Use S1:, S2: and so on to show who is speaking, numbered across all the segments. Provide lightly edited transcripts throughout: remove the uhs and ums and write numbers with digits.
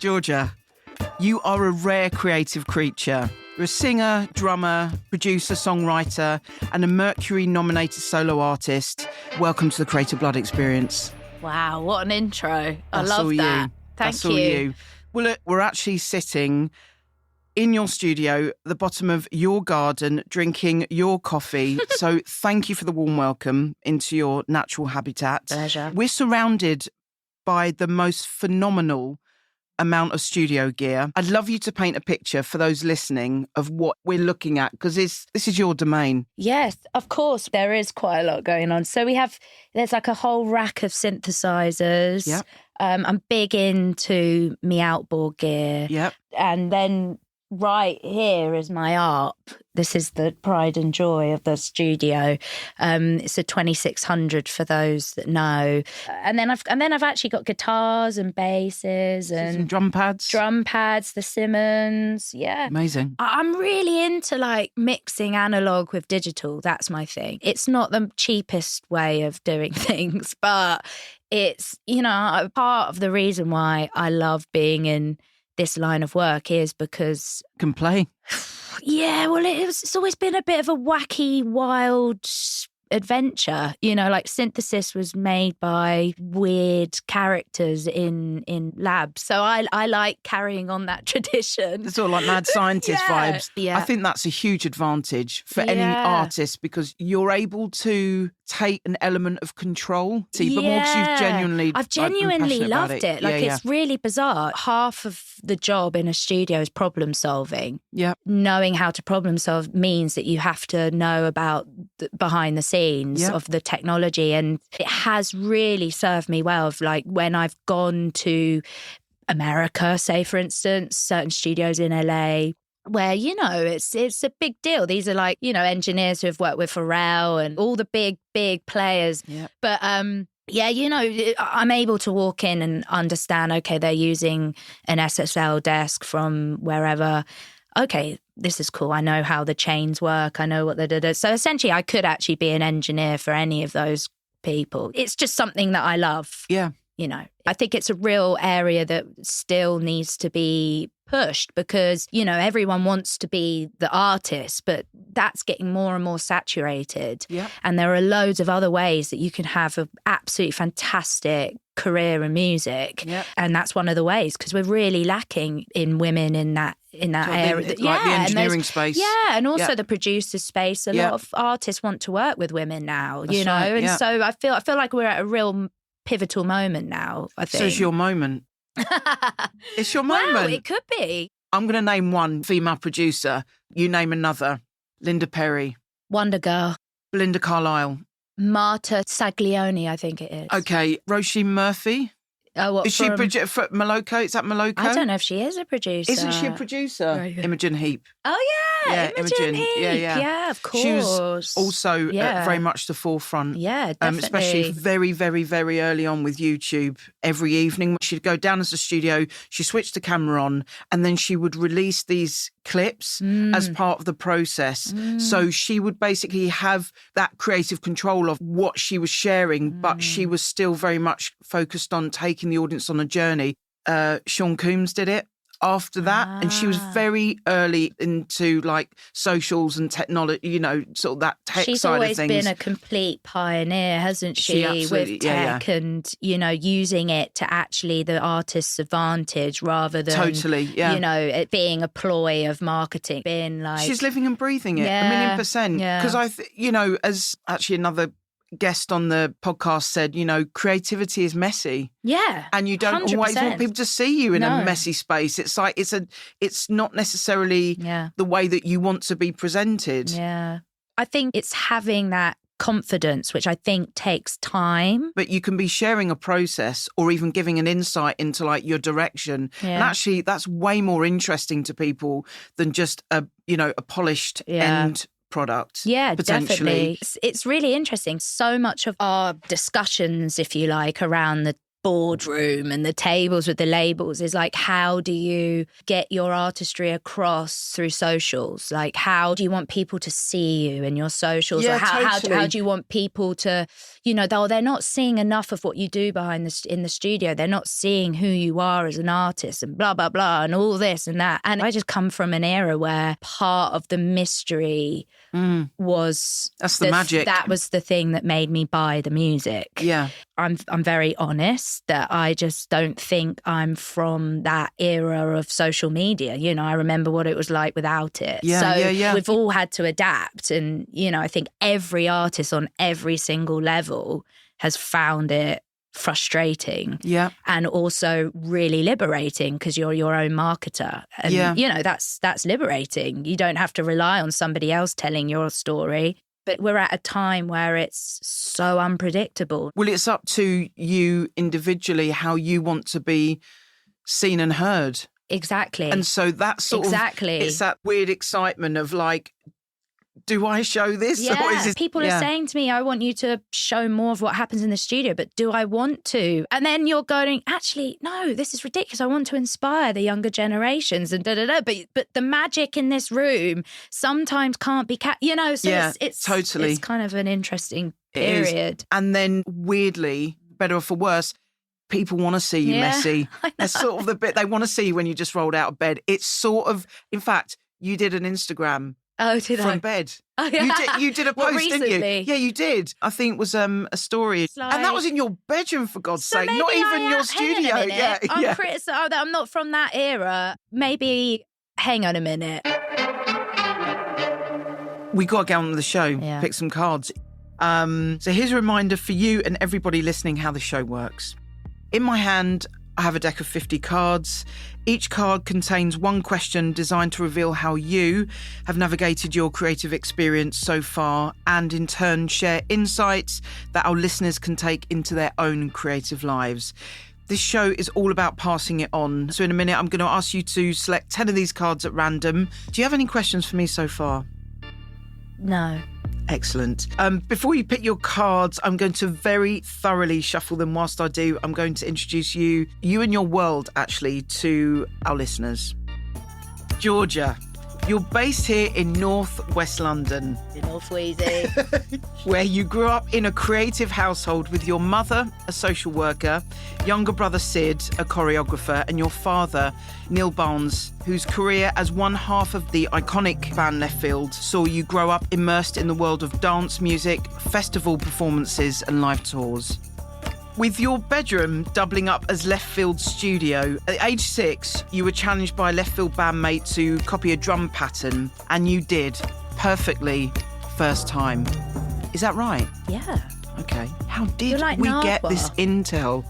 S1: Georgia, you are a rare creative creature. You're a singer, drummer, producer, songwriter, and a Mercury-nominated solo artist. Welcome to the Creative Blood Experience.
S2: Wow, what an intro. I
S1: That's
S2: love
S1: all
S2: that.
S1: You.
S2: Thank
S1: That's
S2: you.
S1: All you. Well, look, we're actually sitting in your studio, at the bottom of your garden, drinking your coffee. So thank you for the warm welcome into your natural habitat.
S2: Pleasure.
S1: We're surrounded by the most phenomenal amount of studio gear. I'd love you to paint a picture for those listening of what we're looking at, because this is your domain.
S2: Yes, of course, there is quite a lot going on. So there's like a whole rack of synthesizers.
S1: Yep.
S2: I'm big into me outboard gear.
S1: Yep.
S2: And then right here is my ARP. This is the pride and joy of the studio. It's a 2600 for those that know. And then I've actually got guitars and basses and
S1: some drum pads.
S2: The Simmons. Yeah.
S1: Amazing.
S2: I'm really into like mixing analog with digital. That's my thing. It's not the cheapest way of doing things, but it's, part of the reason why I love being in this line of work is because
S1: can play.
S2: Yeah, well, it's always been a bit of a wacky, wild adventure. Like synthesis was made by weird characters in labs. So I like carrying on that tradition.
S1: It's all like mad scientist vibes.
S2: Yeah.
S1: I think that's a huge advantage for any artist, because you're able to take an element of control, but more because
S2: I've genuinely loved it. Like, it's really bizarre. Half of the job in a studio is problem solving.
S1: Yeah.
S2: Knowing how to problem solve means that you have to know about behind the scenes of the technology. And it has really served me well. Like when I've gone to America, say, for instance, certain studios in LA, where, it's a big deal. These are like, engineers who have worked with Pharrell and all the big players.
S1: Yep.
S2: But I'm able to walk in and understand, okay, they're using an SSL desk from wherever. Okay, this is cool. I know how the chains work. I know what they're doing. So essentially, I could actually be an engineer for any of those people. It's just something that I love.
S1: Yeah.
S2: I think it's a real area that still needs to be pushed because, everyone wants to be the artist, but that's getting more and more saturated.
S1: Yeah.
S2: And there are loads of other ways that you can have an absolutely fantastic career in music.
S1: Yep.
S2: And that's one of the ways, because we're really lacking in women in that area.
S1: Like the engineering space.
S2: Yeah, and also the producer space. A lot of artists want to work with women now,
S1: That's right,
S2: and so I feel like we're at a real pivotal moment now, I think.
S1: So it's your moment. It's your moment.
S2: Wow, it could be.
S1: I'm going to name one female producer. You name another. Linda Perry.
S2: Wonder Girl.
S1: Belinda Carlisle.
S2: Marta Saglioni, I think it is.
S1: Okay. Roisin Murphy.
S2: Oh, what,
S1: is she for Moloko? Is that Moloko?
S2: I don't know if she is a producer.
S1: Isn't she a producer?
S2: Right.
S1: Imogen Heap.
S2: Oh, yeah. Imogen Heap. Yeah, of course.
S1: She was also very much the forefront.
S2: Yeah, definitely.
S1: Especially very, very, very early on with YouTube. Every evening, she'd go down to the studio, she switched the camera on, and then she would release these clips as part of the process. So she would basically have that creative control of what she was sharing, but she was still very much focused on taking the audience on a journey. Sean Combs did it after that, and she was very early into like socials and technology, sort of that tech
S2: She's
S1: side of things.
S2: She's always been a complete pioneer, hasn't she with tech and, using it to actually the artist's advantage rather than, it being a ploy of marketing, being like...
S1: She's living and breathing it, 1,000,000%. Because as actually another guest on the podcast said, creativity is messy.
S2: Yeah.
S1: And you don't 100%. Always want people to see you in a messy space. It's like it's not necessarily the way that you want to be presented.
S2: Yeah. I think it's having that confidence, which I think takes time.
S1: But you can be sharing a process or even giving an insight into like your direction. Yeah. And actually that's way more interesting to people than just a polished end product.
S2: Yeah, definitely. It's really interesting. So much of our discussions, if you like, around the boardroom and the tables with the labels is like, how do you get your artistry across through socials? Like, how do you want people to see you in your socials?
S1: Yeah,
S2: or how
S1: totally.
S2: do you want people to, you know, they're not seeing enough of what you do in the studio. They're not seeing who you are as an artist and blah, blah, blah, and all this and that. And I just come from an era where part of the mystery was...
S1: That's the magic.
S2: That was the thing that made me buy the music.
S1: Yeah.
S2: I'm very honest that I just don't think I'm from that era of social media. You know, I remember what it was like without it.
S1: Yeah,
S2: we've all had to adapt. And, you know, I think every artist on every single level has found it frustrating.
S1: Yeah.
S2: And also really liberating because you're your own marketer. And, you know, that's liberating. You don't have to rely on somebody else telling your story. But we're at a time where it's so unpredictable.
S1: Well, it's up to you individually how you want to be seen and heard.
S2: Exactly.
S1: And so that's sort of, it's that weird excitement of like, do I show this?
S2: Yeah,
S1: or is this...
S2: people are saying to me, I want you to show more of what happens in the studio, but do I want to? And then you're going, actually, no, this is ridiculous. I want to inspire the younger generations and da-da-da. But the magic in this room sometimes can't be, you know, so it's
S1: totally.
S2: It's kind of an interesting period.
S1: And then weirdly, better or for worse, people want to see you messy. That's sort of the bit they want to see when you just rolled out of bed. It's sort of, in fact, you did an Instagram.
S2: Oh, did I?
S1: From bed.
S2: Oh, yeah.
S1: You did a post, didn't you?
S2: Recently?
S1: Yeah, you did. I think it was a story.
S2: Like...
S1: And that was in your bedroom, for God's
S2: so
S1: sake. Not even your studio.
S2: I'm criticizing that I'm not from that era. Maybe, hang on a minute.
S1: We got to get on with the show, pick some cards. So here's a reminder for you and everybody listening how the show works. In my hand, I have a deck of 50 cards. Each card contains one question designed to reveal how you have navigated your creative experience so far and in turn share insights that our listeners can take into their own creative lives. This show is all about passing it on. So in a minute, I'm going to ask you to select 10 of these cards at random. Do you have any questions for me so far?
S2: No.
S1: Excellent. Before you pick your cards, I'm going to very thoroughly shuffle them. Whilst I do, I'm going to introduce you and your world, actually, to our listeners. Georgia, you're based here in northwest London.
S2: North Wheezy.
S1: Where you grew up in a creative household with your mother, a social worker, younger brother Sid, a choreographer, and your father, Neil Barnes, whose career as one half of the iconic band Left Field saw you grow up immersed in the world of dance music, festival performances, and live tours. With your bedroom doubling up as Left Field's studio, at age 6, you were challenged by a Left Field bandmate to copy a drum pattern, and you did, perfectly, first time. Is that right?
S2: Yeah.
S1: Okay. How did
S2: like
S1: we
S2: Napa.
S1: get this intel?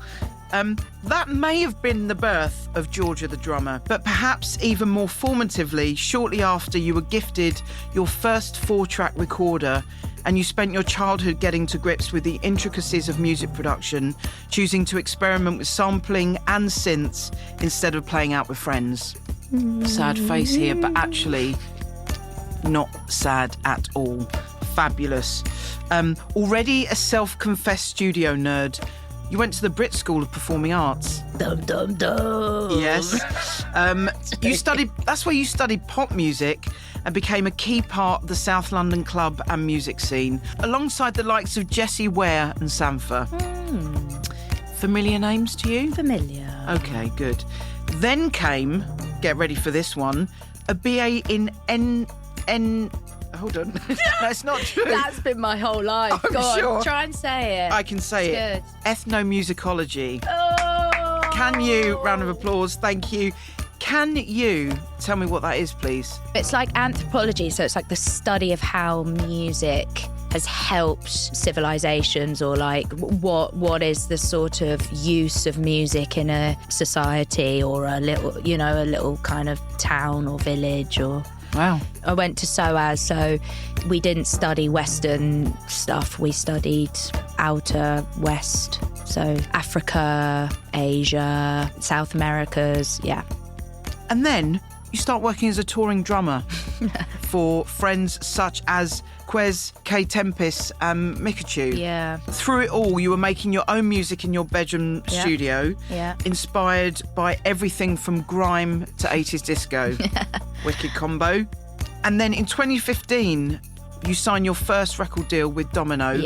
S1: That may have been the birth of Georgia the drummer, but perhaps even more formatively, shortly after you were gifted your first 4-track recorder and you spent your childhood getting to grips with the intricacies of music production, choosing to experiment with sampling and synths instead of playing out with friends. Sad face here, but actually not sad at all. Fabulous. Already a self-confessed studio nerd, you went to the Brit School of Performing Arts.
S2: Dum, dum, dum.
S1: Yes. That's where you studied pop music and became a key part of the South London club and music scene, alongside the likes of Jessie Ware and Sampha. Familiar names to you?
S2: Familiar.
S1: Okay, good. Then came, get ready for this one, a BA in hold on. That's not true.
S2: That's been my whole life.
S1: I'm
S2: Go on,
S1: sure.
S2: try and say it.
S1: I can say
S2: It's
S1: it.
S2: good.
S1: Ethnomusicology.
S2: Oh.
S1: Can you, round of applause, thank you. Can you tell me what that is, please?
S2: It's like anthropology, so it's like the study of how music has helped civilizations, or like what is the sort of use of music in a society or a little kind of town or village or...
S1: Wow.
S2: I went to SOAS, so we didn't study Western stuff. We studied outer West, so Africa, Asia, South Americas, yeah.
S1: And then you start working as a touring drummer for friends such as Kwes, Kae Tempest and Micachu.
S2: Yeah.
S1: Through it all, you were making your own music in your bedroom studio, inspired by everything from grime to 80s disco. Wicked combo. And then in 2015, you signed your first record deal with Domino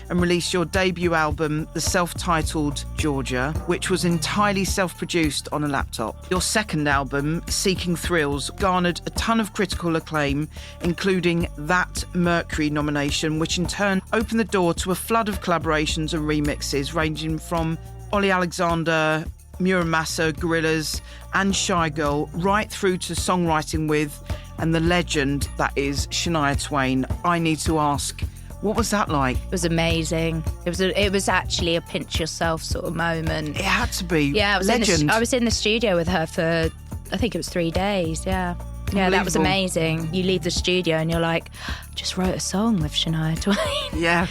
S1: and released your debut album, the self-titled Georgia, which was entirely self-produced on a laptop. Your second album, Seeking Thrills, garnered a ton of critical acclaim, including that Mercury nomination, which in turn opened the door to a flood of collaborations and remixes ranging from Olly Alexander, Massa, Gorillaz and Shy Girl, right through to songwriting with and the legend that is Shania Twain. I need to ask, what was that like?
S2: It was amazing. It was actually a pinch yourself sort of moment.
S1: It had to be.
S2: Yeah, I was in the studio with her for, I think it was 3 days. Yeah, that was amazing. You leave the studio and you're like, just wrote a song with Shania Twain.
S1: Yeah.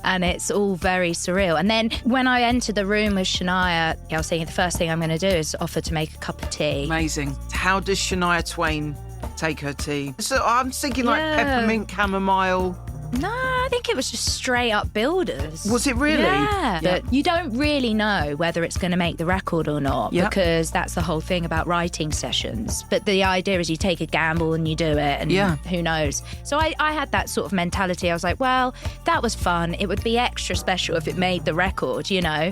S2: And it's all very surreal. And then when I entered the room with Shania, I was thinking the first thing I'm going to do is offer to make a cup of tea.
S1: Amazing. How does Shania Twain take her tea? So I'm thinking like peppermint, chamomile.
S2: No, I think it was just straight up builders.
S1: Was it really?
S2: Yeah. But you don't really know whether it's going to make the record or not because that's the whole thing about writing sessions. But the idea is you take a gamble and you do it and who knows. So I had that sort of mentality. I was like, well, that was fun. It would be extra special if it made the record, you know.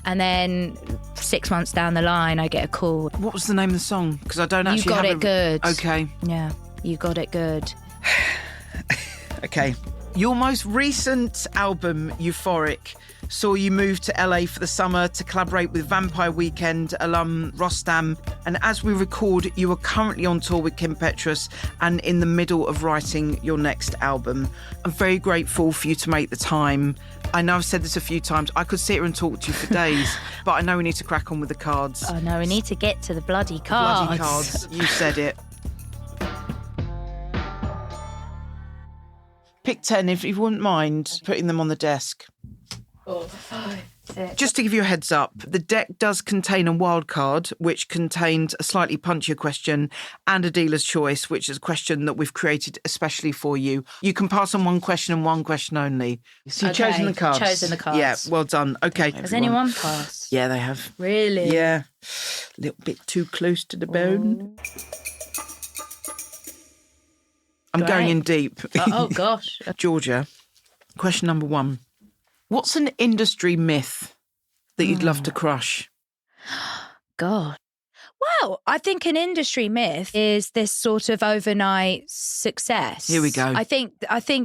S2: And then 6 months down the line, I get a call.
S1: What was the name of the song? Because I don't actually
S2: You Got It Good.
S1: Okay.
S2: Yeah, You Got It Good.
S1: Okay. Your most recent album, Euphoric, saw you move to LA for the summer to collaborate with Vampire Weekend alum Rostam. And as we record, you are currently on tour with Kim Petras and in the middle of writing your next album. I'm very grateful for you to make the time. I know I've said this a few times. I could sit here and talk to you for days, but I know we need to crack on with the cards.
S2: Oh, no, we need to get to the bloody cards.
S1: Bloody cards. You said it. Pick 10 if you wouldn't mind putting them on the desk.
S2: 4, 5, 6.
S1: Just to give you a heads up, the deck does contain a wild card, which contains a slightly punchier question and a dealer's choice, which is a question that we've created especially for you. You can pass on one question and one question only. So you've chosen the cards.
S2: Chosen the cards.
S1: Yeah, well done. Okay.
S2: Has anyone passed?
S1: Yeah, they have.
S2: Really?
S1: Yeah. A little bit too close to the bone. I'm going in deep.
S2: Oh, gosh.
S1: Georgia, question number 1. What's an industry myth that you'd love to crush?
S2: God. Well, I think an industry myth is this sort of overnight success.
S1: Here we go.
S2: I think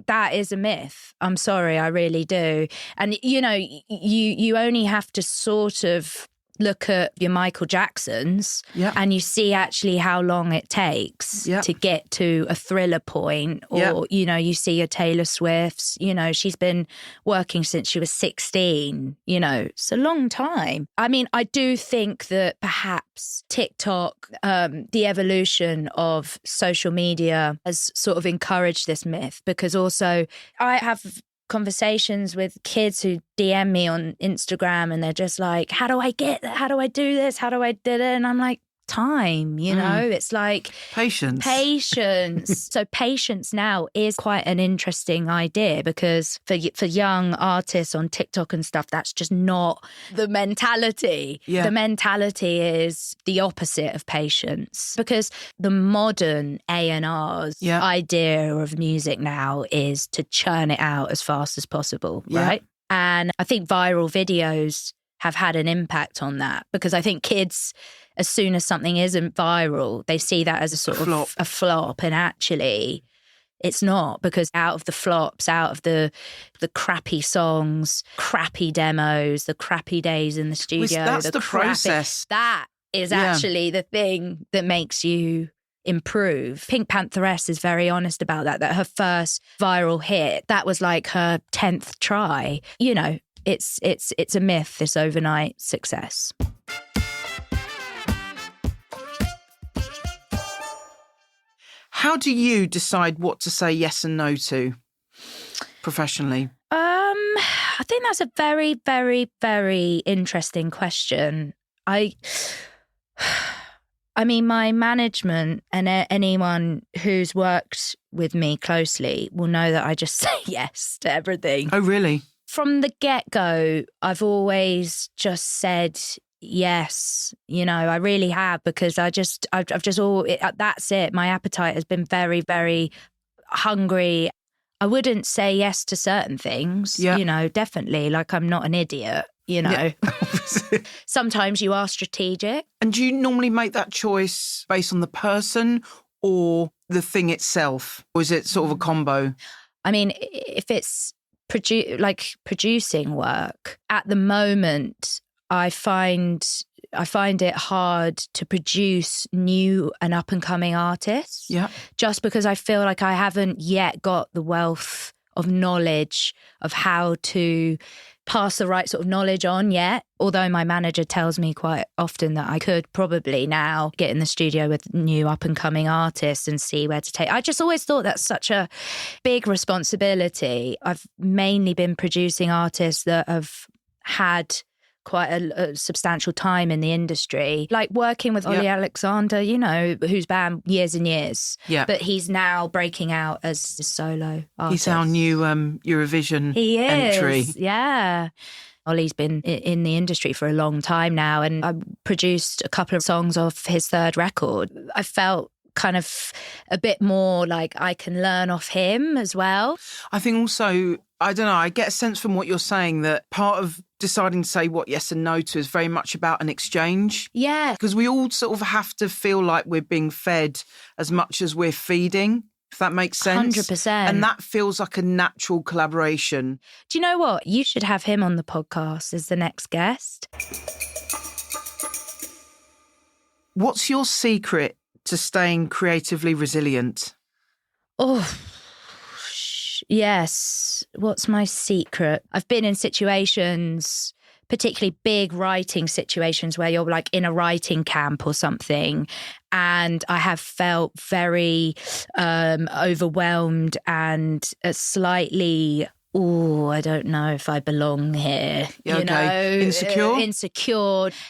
S2: that is a myth. I'm sorry, I really do. And, you know, you only have to sort of look at your Michael Jacksons and you see actually how long it takes to get to a Thriller point, or you know, you see a Taylor Swift's, you know, she's been working since she was 16, you know, it's a long time. I mean, I do think that perhaps TikTok, the evolution of social media has sort of encouraged this myth, because also I have conversations with kids who DM me on Instagram and they're just like, how do I do this? How do I do it? And I'm like, time, you know, it's like
S1: patience.
S2: So patience now is quite an interesting idea, because for young artists on TikTok and stuff, that's just not the mentality. The mentality is the opposite of patience, because the modern A&R's idea of music now is to churn it out as fast as possible, right? And I think viral videos have had an impact on that, because I think kids, as soon as something isn't viral, they see that as a sort of a flop. And actually, it's not, because out of the flops, out of the crappy songs, crappy demos, the crappy days in the studio,
S1: that's the process.
S2: That is actually the thing that makes you improve. Pink Pantheress is very honest about that her first viral hit, that was like her 10th try. You know, it's a myth, this overnight success.
S1: How do you decide what to say yes and no to professionally?
S2: I think that's a very, very, very interesting question. I mean, my management and anyone who's worked with me closely will know that I just say yes to everything.
S1: Oh, really?
S2: From the get-go, I've always just said yes. I really have, because I've just that's it. My appetite has been very, very hungry. I wouldn't say yes to certain things, definitely. Like, I'm not an idiot.
S1: Yeah.
S2: Sometimes you are strategic.
S1: And do you normally make that choice based on the person or the thing itself? Or is it sort of a combo?
S2: I mean, if it's producing work, at the moment, I find it hard to produce new and up and coming artists.
S1: Yeah.
S2: Just because I feel like I haven't yet got the wealth of knowledge of how to pass the right sort of knowledge on yet. Although my manager tells me quite often that I could probably now get in the studio with new up and coming artists and see where to take. I just always thought that's such a big responsibility. I've mainly been producing artists that have had quite a substantial time in the industry, like working with Olly Alexander, who's banned years and years.
S1: Yeah.
S2: But he's now breaking out as a solo artist.
S1: He's our new Eurovision entry.
S2: Yeah. Olly's been in the industry for a long time now, and I produced a couple of songs off his third record. I felt kind of a bit more like I can learn off him as well.
S1: I think also, I don't know, I get a sense from what you're saying that part of deciding to say what yes and no to is very much about an exchange.
S2: Yeah.
S1: Because we all sort of have to feel like we're being fed as much as we're feeding, if that makes sense.
S2: 100%.
S1: And that feels like a natural collaboration.
S2: Do you know what? You should have him on the podcast as the next guest.
S1: What's your secret to staying creatively resilient?
S2: Oh, yes. What's my secret? I've been in situations, particularly big writing situations, where you're like in a writing camp or something, and I have felt very overwhelmed and slightly, I don't know if I belong here. Insecure.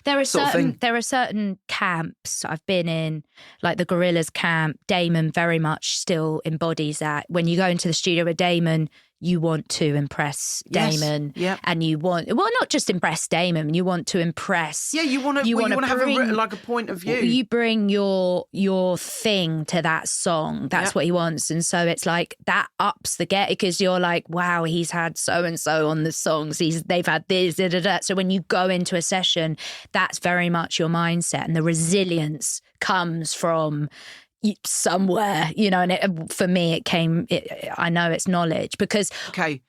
S2: There are certain camps I've been in, like the Gorillaz camp. Damon very much still embodies that. When you go into the studio with Damon, you want to impress Damon.
S1: Yes.
S2: And you want, not just impress Damon, you want to impress.
S1: Yeah, you want to have a point of view.
S2: You bring your thing to that song. That's what he wants. And so it's like that ups the get, because you're like, wow, he's had so and so on the songs. They've had this, da, da, da. So when you go into a session, that's very much your mindset, and the resilience comes from somewhere, and for me I know it's knowledge, because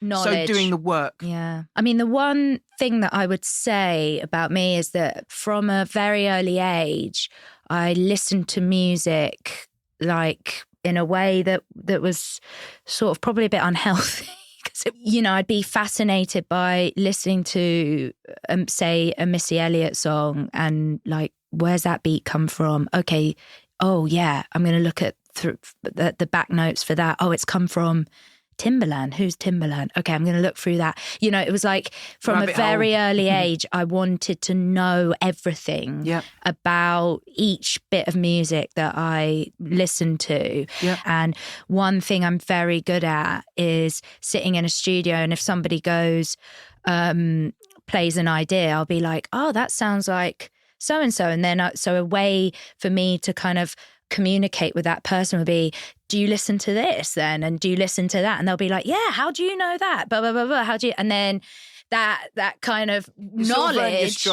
S2: knowledge,
S1: so doing the work.
S2: Yeah. I mean, the one thing that I would say about me is that from a very early age, I listened to music like in a way that was sort of probably a bit unhealthy. I'd be fascinated by listening to, say, a Missy Elliott song, and like, where's that beat come from? Okay, oh yeah, I'm going to look at the back notes for that. Oh, it's come from Timbaland. Who's Timbaland? Okay, I'm going to look through that. It was like from a very early age, I wanted to know everything about each bit of music that I listened to. Yep. And one thing I'm very good at is sitting in a studio, and if somebody goes, plays an idea, I'll be like, oh, that sounds like so-and-so. And then so a way for me to kind of communicate with that person would be, do you listen to this then? And do you listen to that? And they'll be like, yeah, how do you know that? Blah, blah, blah, blah. How do you? And then that kind of knowledge,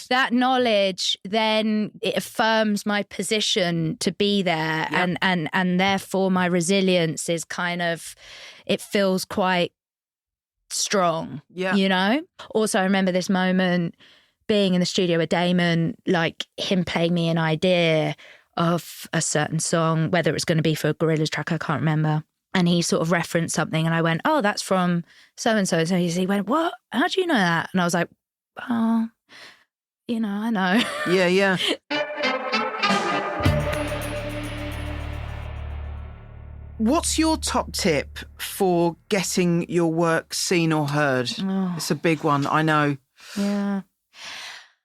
S2: that knowledge, then it affirms my position to be there. Yep. And therefore my resilience is kind of, it feels quite strong, Also, I remember this moment being in the studio with Damon, like him playing me an idea of a certain song, whether it was going to be for a Gorillaz track, I can't remember. And he sort of referenced something, and I went, oh, that's from so-and-so. So he went, what? How do you know that? And I was like, oh, I know.
S1: Yeah. What's your top tip for getting your work seen or heard? Oh. It's a big one, I know.
S2: Yeah.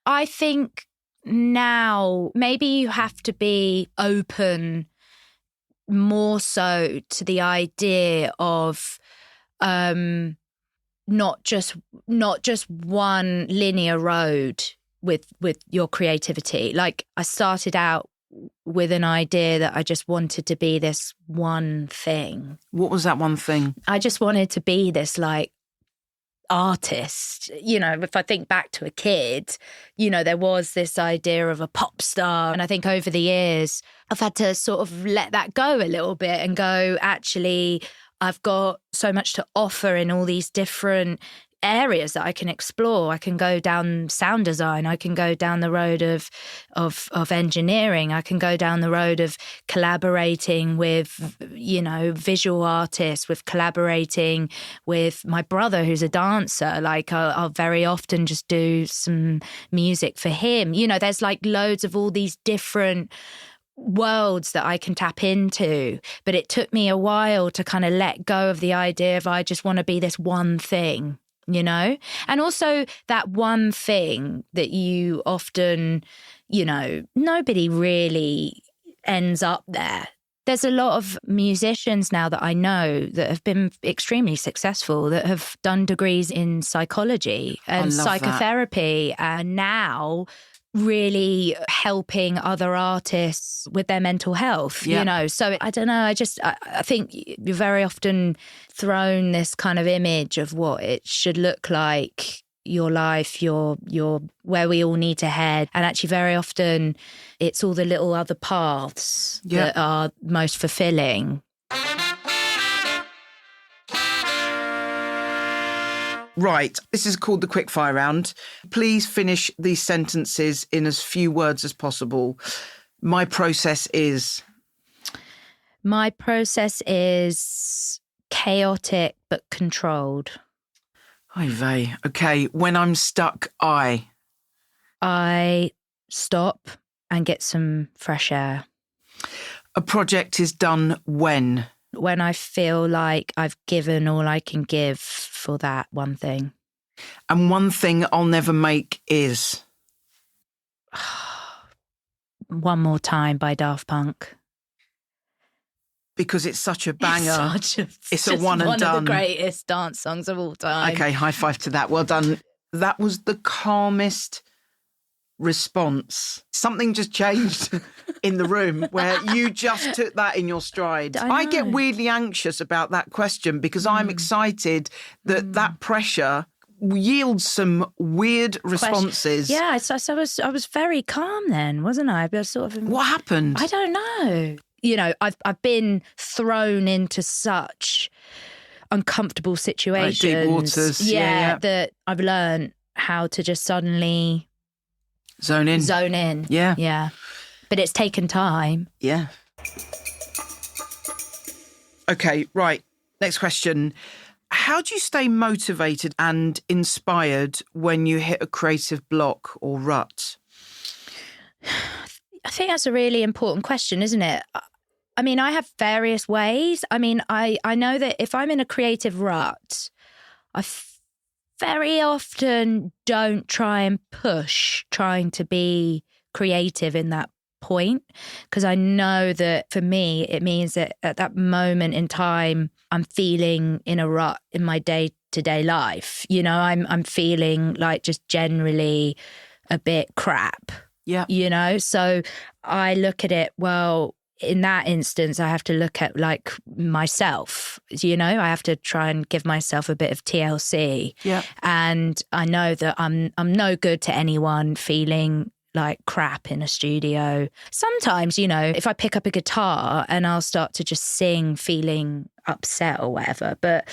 S2: I think now maybe you have to be open more so to the idea of not just one linear road with your creativity. Like, I started out with an idea that I just wanted to be this one thing.
S1: What was that one thing?
S2: I just wanted to be this like artist. You know, if I think back to a kid, you know, there was this idea of a pop star. And I think over the years, I've had to sort of let that go a little bit and go, actually, I've got so much to offer in all these different areas that I can explore. I can go down sound design. I can go down the road of engineering. I can go down the road of collaborating with, you know, visual artists, with collaborating with my brother who's a dancer. Like, I'll very often just do some music for him. You know, there's like loads of all these different worlds that I can tap into, but it took me a while to kind of let go of the idea of I just want to be this one thing, you know? And also that one thing that you often, you know, nobody really ends up there. There's a lot of musicians now that I know that have been extremely successful, that have done degrees in psychology and psychotherapy, and now really helping other artists with their mental health, you know. So I don't know, I think you're very often thrown this kind of image of what it should look like, your life, your where we all need to head. And actually very often it's all the little other paths that are most fulfilling.
S1: Right, this is called the quickfire round. Please finish these sentences in as few words as possible. My process is...
S2: My process is chaotic but controlled.
S1: Oy vey. Okay, when I'm stuck, I
S2: stop and get some fresh air.
S1: A project is done when?
S2: When I feel like I've given all I can give for that one thing.
S1: And one thing I'll never make is?
S2: One More Time by Daft Punk.
S1: Because it's such a banger. It's a one and
S2: one
S1: done.
S2: One of the greatest dance songs of all time.
S1: Okay, high five to that. Well done. That was the calmest response. Something just changed in the room where you just took that in your stride. I get weirdly anxious about that question because I'm excited that that pressure yields some weird responses.
S2: Yeah, so I was very calm then, wasn't I? But sort of.
S1: What happened?
S2: I don't know. You know, I've been thrown into such uncomfortable situations.
S1: Like deep waters. Yeah,
S2: that I've learned how to just suddenly
S1: zone in.
S2: Yeah. Yeah. But it's taken time.
S1: Yeah. Okay, right. Next question. How do you stay motivated and inspired when you hit a creative block or rut?
S2: I think that's a really important question, isn't it? I mean, I have various ways. I mean, I know that if I'm in a creative rut, I very often don't try and push trying to be creative in that point, because I know that for me, it means that at that moment in time, I'm feeling in a rut in my day-to-day life. You know, I'm feeling like just generally a bit crap.
S1: Yeah.
S2: You know, so I look at it, well, in that instance, I have to look at like myself, you know, I have to try and give myself a bit of TLC.
S1: Yeah.
S2: And I know that I'm no good to anyone feeling like crap in a studio. Sometimes, you know, if I pick up a guitar and I'll start to just sing feeling upset or whatever. But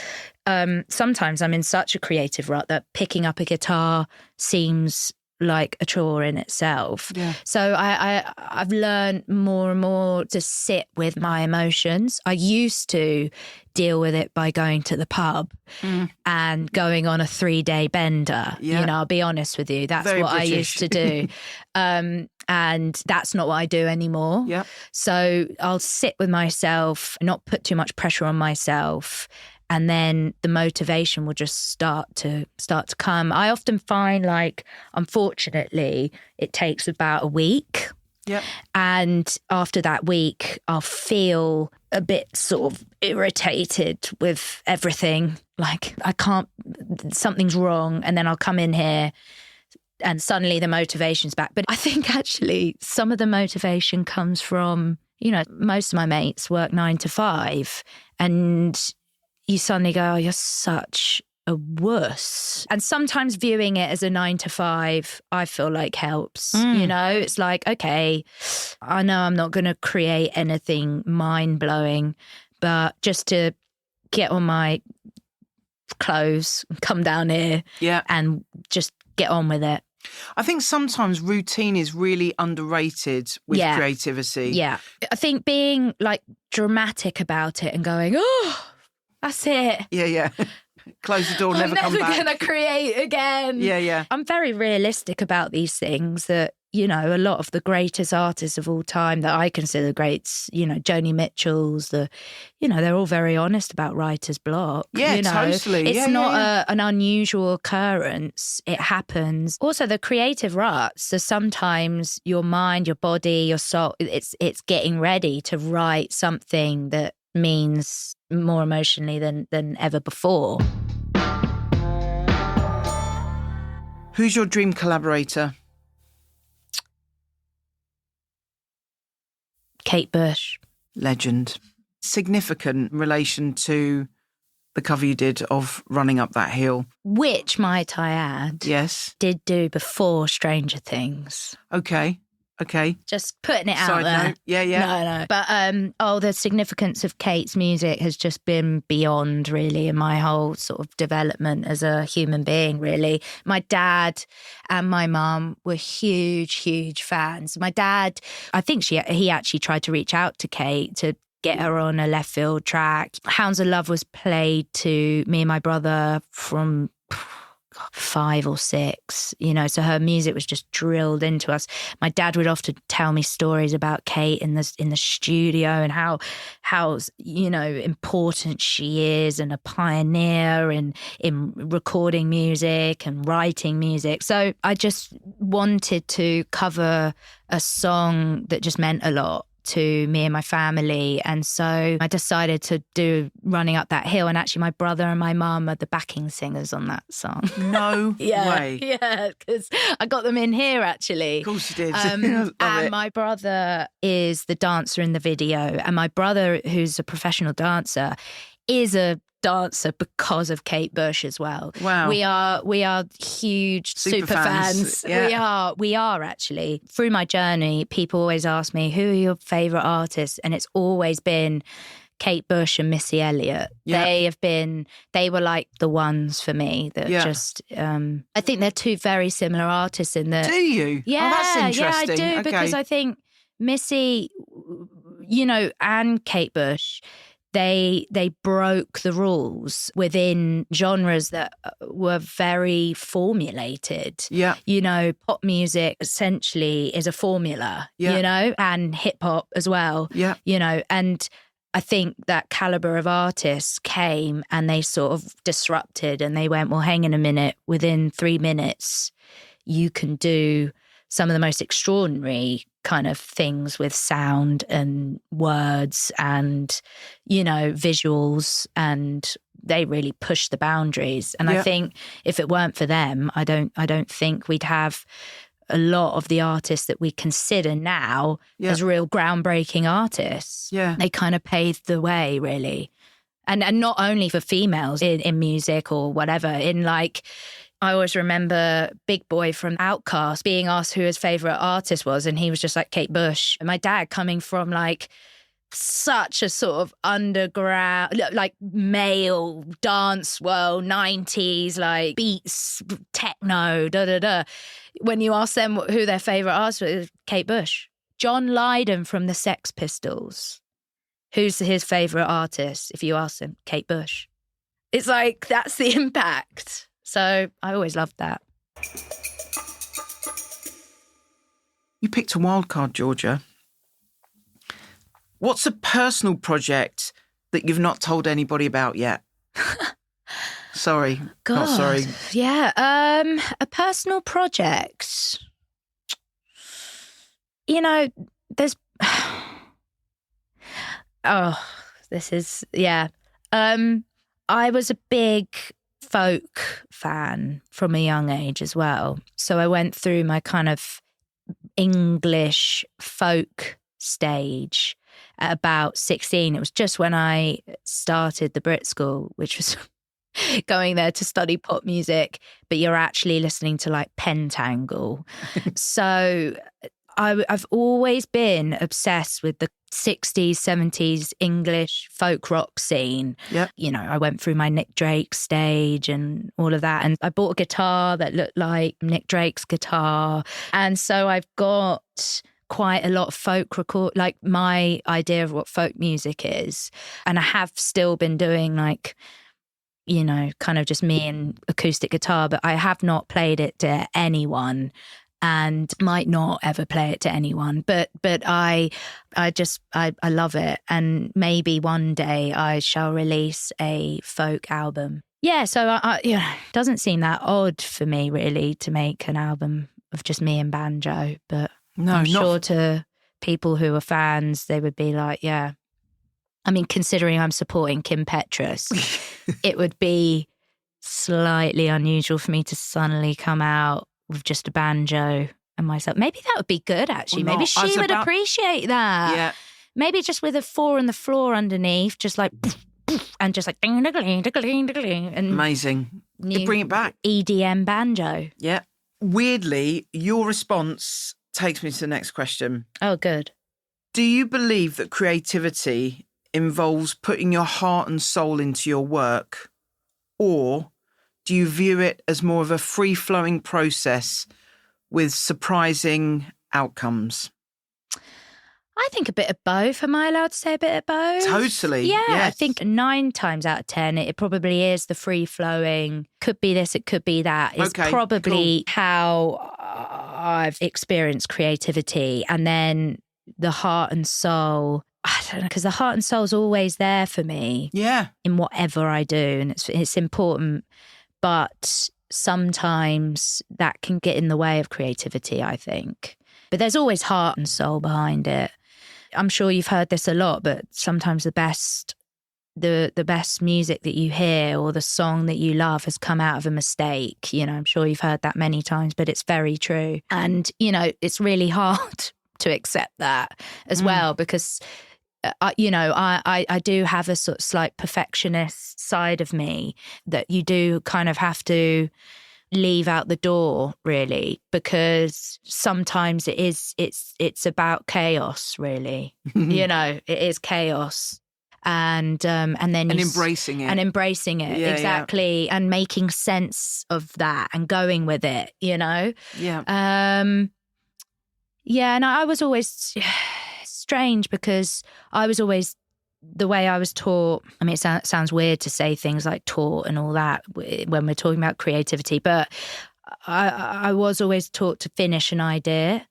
S2: sometimes I'm in such a creative rut that picking up a guitar seems like a chore in itself.
S1: Yeah.
S2: So I've learned more and more to sit with my emotions. I used to deal with it by going to the pub and going on a 3-day bender.
S1: Yeah.
S2: You know, I'll be honest with you. That's
S1: Very
S2: what
S1: British.
S2: I used to do. And that's not what I do anymore.
S1: Yep.
S2: So I'll sit with myself, not put too much pressure on myself, and then the motivation will just start to come. I often find, like, unfortunately, it takes about a week.
S1: Yep.
S2: And after that week, I'll feel a bit sort of irritated with everything. Like, something's wrong. And then I'll come in here and suddenly the motivation's back. But I think actually some of the motivation comes from, you know, most of my mates work 9 to 5, and you suddenly go, oh, you're such a wuss. And sometimes viewing it as a 9 to 5, I feel like helps. You know, it's like, okay, I know I'm not going to create anything mind-blowing, but just to get on my clothes, come down here and just get on with it.
S1: I think sometimes routine is really underrated with creativity.
S2: Yeah. I think being like dramatic about it and going, oh, that's it.
S1: Yeah. Close the door, never come back.
S2: I'm never going to create again.
S1: Yeah.
S2: I'm very realistic about these things that, you know, a lot of the greatest artists of all time that I consider greats, you know, Joni Mitchell's, they're all very honest about writer's block.
S1: Yeah,
S2: you know?
S1: totally.
S2: It's not an unusual occurrence. It happens. Also, the creative ruts. So sometimes your mind, your body, your soul, it's getting ready to write something that means more emotionally than ever before.
S1: Who's your dream collaborator?
S2: Kate Bush.
S1: Legend. Significant in relation to the cover you did of Running Up That Hill.
S2: Which, might I add,
S1: yes,
S2: did do before Stranger Things.
S1: Okay.
S2: Just putting it out
S1: Side
S2: there.
S1: note. Yeah.
S2: No. But the significance of Kate's music has just been beyond, really, in my whole sort of development as a human being, really. My dad and my mum were huge fans. My dad, I think he actually tried to reach out to Kate to get her on a left field track. Hounds of Love was played to me and my brother from 5 or 6, you know, so her music was just drilled into us. My dad would often tell me stories about Kate in the studio and how you know, important she is and a pioneer in recording music and writing music. So I just wanted to cover a song that just meant a lot to me and my family, and so I decided to do Running Up That Hill, and actually my brother and my mum are the backing singers on that song.
S1: No way.
S2: Yeah, because I got them in here actually.
S1: Of course you did.
S2: And my brother is the dancer in the video, and my brother, who's a professional dancer, is a dancer because of Kate Bush as well.
S1: Wow.
S2: We are huge super fans.
S1: Yeah.
S2: We are actually. Through my journey, people always ask me, who are your favourite artists? And it's always been Kate Bush and Missy Elliott.
S1: Yeah.
S2: They were like the ones for me that just, I think they're two very similar artists in that.
S1: Do you?
S2: Yeah.
S1: Oh, that's interesting.
S2: Yeah, I do, because I think Missy, you know, and Kate Bush, they broke the rules within genres that were very formulated.
S1: Yeah.
S2: You know, pop music essentially is a formula, you know, and hip hop as well.
S1: Yeah.
S2: You know, and I think that caliber of artists came and they sort of disrupted, and they went, well, hang on a minute, within 3 minutes, you can do some of the most extraordinary kind of things with sound and words and, you know, visuals, and they really pushed the boundaries. And I think if it weren't for them, I don't think we'd have a lot of the artists that we consider now as real groundbreaking artists.
S1: Yeah.
S2: They kind of paved the way, really. And not only for females in music or whatever, in like, I always remember Big Boy from Outkast being asked who his favourite artist was, and he was just like Kate Bush. And my dad, coming from like such a sort of underground, like male dance world, 90s, like beats, techno, when you ask them who their favourite artist was, Kate Bush. John Lydon from the Sex Pistols. Who's his favourite artist? If you ask him, Kate Bush. It's like, that's the impact. So I always loved that.
S1: You picked a wild card, Georgia. What's a personal project that you've not told anybody about yet? Sorry.
S2: God.
S1: Not sorry.
S2: Yeah. A personal project. You know, there's... Oh, this is... Yeah. I was a big folk fan from a young age as well. So I went through my kind of English folk stage at about 16. It was just when I started the Brit School, which was going there to study pop music, but you're actually listening to like Pentangle. So I've always been obsessed with the 60s, 70s English folk rock scene.
S1: Yep.
S2: You know, I went through my Nick Drake stage and all of that. And I bought a guitar that looked like Nick Drake's guitar. And so I've got quite a lot of folk record, like my idea of what folk music is. And I have still been doing like, you know, kind of just me and acoustic guitar, but I have not played it to anyone. And might not ever play it to anyone, but I love it, and maybe one day I shall release a folk album. Yeah, so it doesn't seem that odd for me really to make an album of just me and banjo, but
S1: No,
S2: I'm sure to people who are fans, they would be like, yeah. I mean, considering I'm supporting Kim Petras, it would be slightly unusual for me to suddenly come out with just a banjo and myself. Maybe that would be good, actually.
S1: Well,
S2: maybe she would appreciate that.
S1: Yeah.
S2: Maybe just with a 4 on the floor underneath, just like, and just like, ding, ding, ding, ding, ding, ding, and
S1: Amazing. You bring it back.
S2: EDM banjo.
S1: Yeah. Weirdly, your response takes me to the next question.
S2: Oh, good.
S1: Do you believe that creativity involves putting your heart and soul into your work, or do you view it as more of a free-flowing process with surprising outcomes?
S2: I think a bit of both. Am I allowed to say a bit of both?
S1: Totally.
S2: Yeah,
S1: yes.
S2: I think 9 times out of 10, it probably is the free-flowing, could be this, it could be that. It's probably how I've experienced creativity. And then the heart and soul, I don't know, because the heart and soul is always there for me.
S1: Yeah.
S2: In whatever I do. And it's important. But sometimes that can get in the way of creativity, I think. But there's always heart and soul behind it. I'm sure you've heard this a lot, but sometimes the best music that you hear or the song that you love has come out of a mistake. You know, I'm sure you've heard that many times, but it's very true. And, you know, it's really hard to accept that as well, because I do have a sort of slight perfectionist side of me that you do kind of have to leave out the door, really, because sometimes it's about chaos, really. You know, it is chaos. And then
S1: embracing it.
S2: Yeah, exactly. Yeah. And making sense of that and going with it, you know?
S1: Yeah.
S2: Yeah, and I was always strange because I was always, the way I was taught, I mean, it sounds weird to say things like taught and all that when we're talking about creativity, but I was always taught to finish an idea.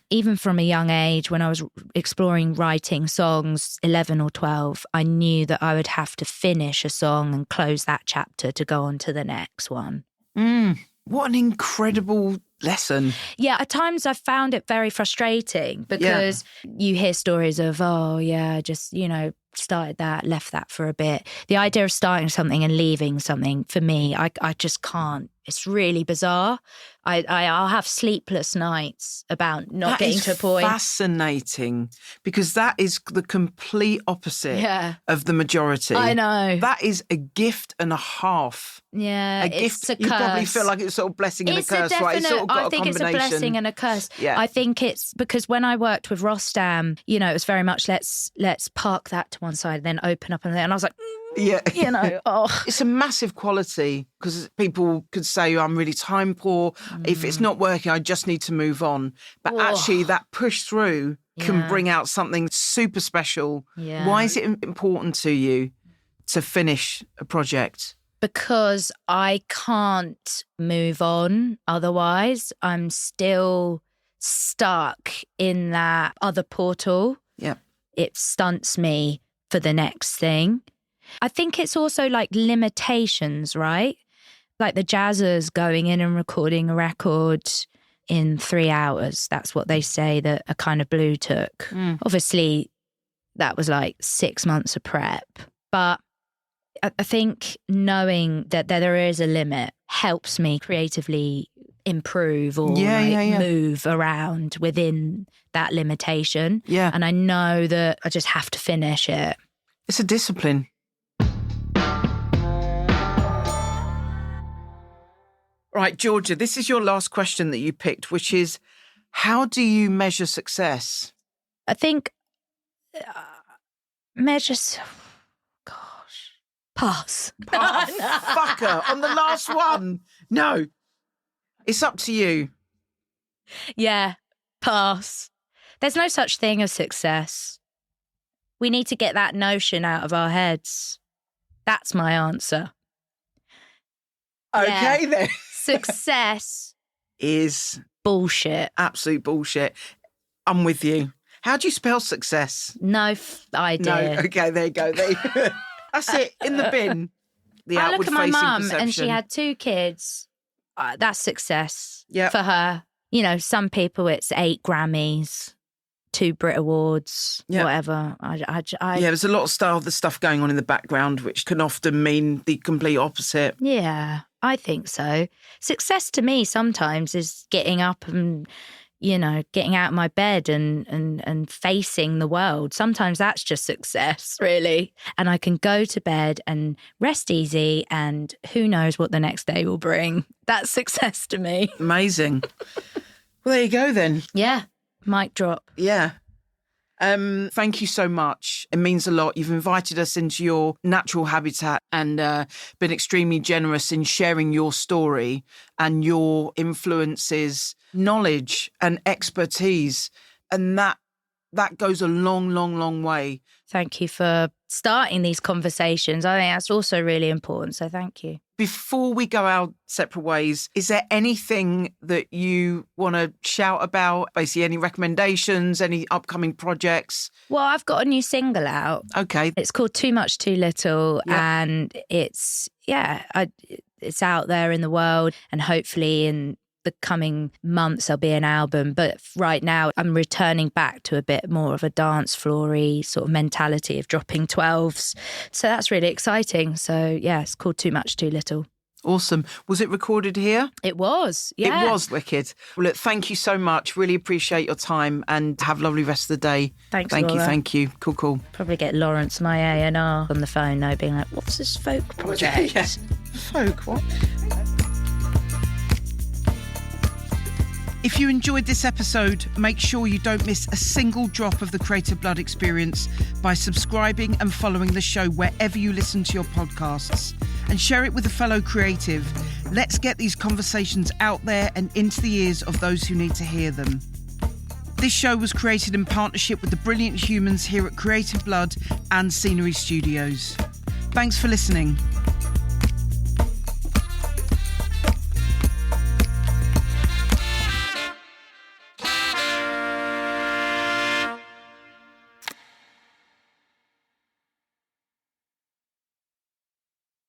S2: Even from a young age, when I was exploring writing songs, 11 or 12, I knew that I would have to finish a song and close that chapter to go on to the next one.
S1: What an incredible lesson.
S2: Yeah, at times I found it very frustrating because you hear stories of, oh yeah, just, you know, started that, left that for a bit. The idea of starting something and leaving something, for me, I just can't. It's really bizarre. I'll have sleepless nights about not getting to a point.
S1: Fascinating, because that is the complete opposite of the majority.
S2: I know.
S1: That is a gift and a half.
S2: Yeah,
S1: a gift.
S2: A
S1: you
S2: curse.
S1: Probably feel like it's sort of blessing and a curse, right? It's sort of got
S2: I think
S1: a
S2: it's a
S1: combination.
S2: blessing and a curse.
S1: Yeah.
S2: I think it's because when I worked with Rostam, you know, it was very much let's park that to one side and then open up and I was like,
S1: yeah,
S2: you know,
S1: it's a massive quality, because people could say, I'm really time poor. If it's not working, I just need to move on. But actually that push through can bring out something super special.
S2: Yeah.
S1: Why is it important to you to finish a project?
S2: Because I can't move on. Otherwise, I'm still stuck in that other portal.
S1: Yeah.
S2: It stunts me for the next thing. I think it's also like limitations, right? Like the jazzers going in and recording a record in 3 hours. That's what they say that A Kind of Blue took. Obviously, that was like 6 months of prep. But I think knowing that there is a limit helps me creatively improve or move around within that limitation.
S1: Yeah.
S2: And I know that I just have to finish it.
S1: It's a discipline. Right, Georgia, this is your last question that you picked, which is, how do you measure success?
S2: I think measures... Gosh. Pass.
S1: Oh, fucker, on the last one. No. It's up to you.
S2: Yeah, pass. There's no such thing as success. We need to get that notion out of our heads. That's my answer.
S1: Okay, then.
S2: Success
S1: is
S2: bullshit.
S1: Absolute bullshit. I'm with you. How do you spell success?
S2: No idea.
S1: No. Okay, there you go. That's it. In the bin. The
S2: I look at my mum
S1: perception.
S2: and she had 2 kids. That's success
S1: for
S2: her. You know, some people it's 8 Grammys, 2 Brit Awards, whatever.
S1: There's a lot of the stuff going on in the background, which can often mean the complete opposite.
S2: Yeah, I think so. Success to me sometimes is getting up and, you know, getting out of my bed and facing the world. Sometimes that's just success, really. And I can go to bed and rest easy and who knows what the next day will bring. That's success to me.
S1: Amazing. Well, there you go then.
S2: Yeah. Mic drop.
S1: Yeah. Thank you so much. It means a lot. You've invited us into your natural habitat and been extremely generous in sharing your story and your influences, knowledge and expertise. And that goes a long, long, long way.
S2: Thank you for starting these conversations. I think that's also really important. So thank you.
S1: Before we go our separate ways, is there anything that you want to shout about? Basically, any recommendations, any upcoming projects?
S2: Well, I've got a new single out.
S1: Okay.
S2: It's called Too Much Too Little. Yep. And it's out there in the world and hopefully in the coming months there'll be an album, but right now I'm returning back to a bit more of a dance floor-y sort of mentality of dropping 12s, so that's really exciting. So yeah, it's called Too Much Too Little.
S1: Awesome. Was it recorded here?
S2: It was, yeah.
S1: It was wicked. Well, look, thank you so much. Really appreciate your time and have a lovely rest of the day.
S2: Thanks,
S1: Laura.
S2: Laura.
S1: Thank you. Cool.
S2: Probably get Lawrence, my A&R, on the phone now being like, what's this folk project?
S1: Yeah. Folk, what? If you enjoyed this episode, make sure you don't miss a single drop of the Creative Blood experience by subscribing and following the show wherever you listen to your podcasts. And share it with a fellow creative. Let's get these conversations out there and into the ears of those who need to hear them. This show was created in partnership with the brilliant humans here at Creative Blood and Scenery Studios. Thanks for listening.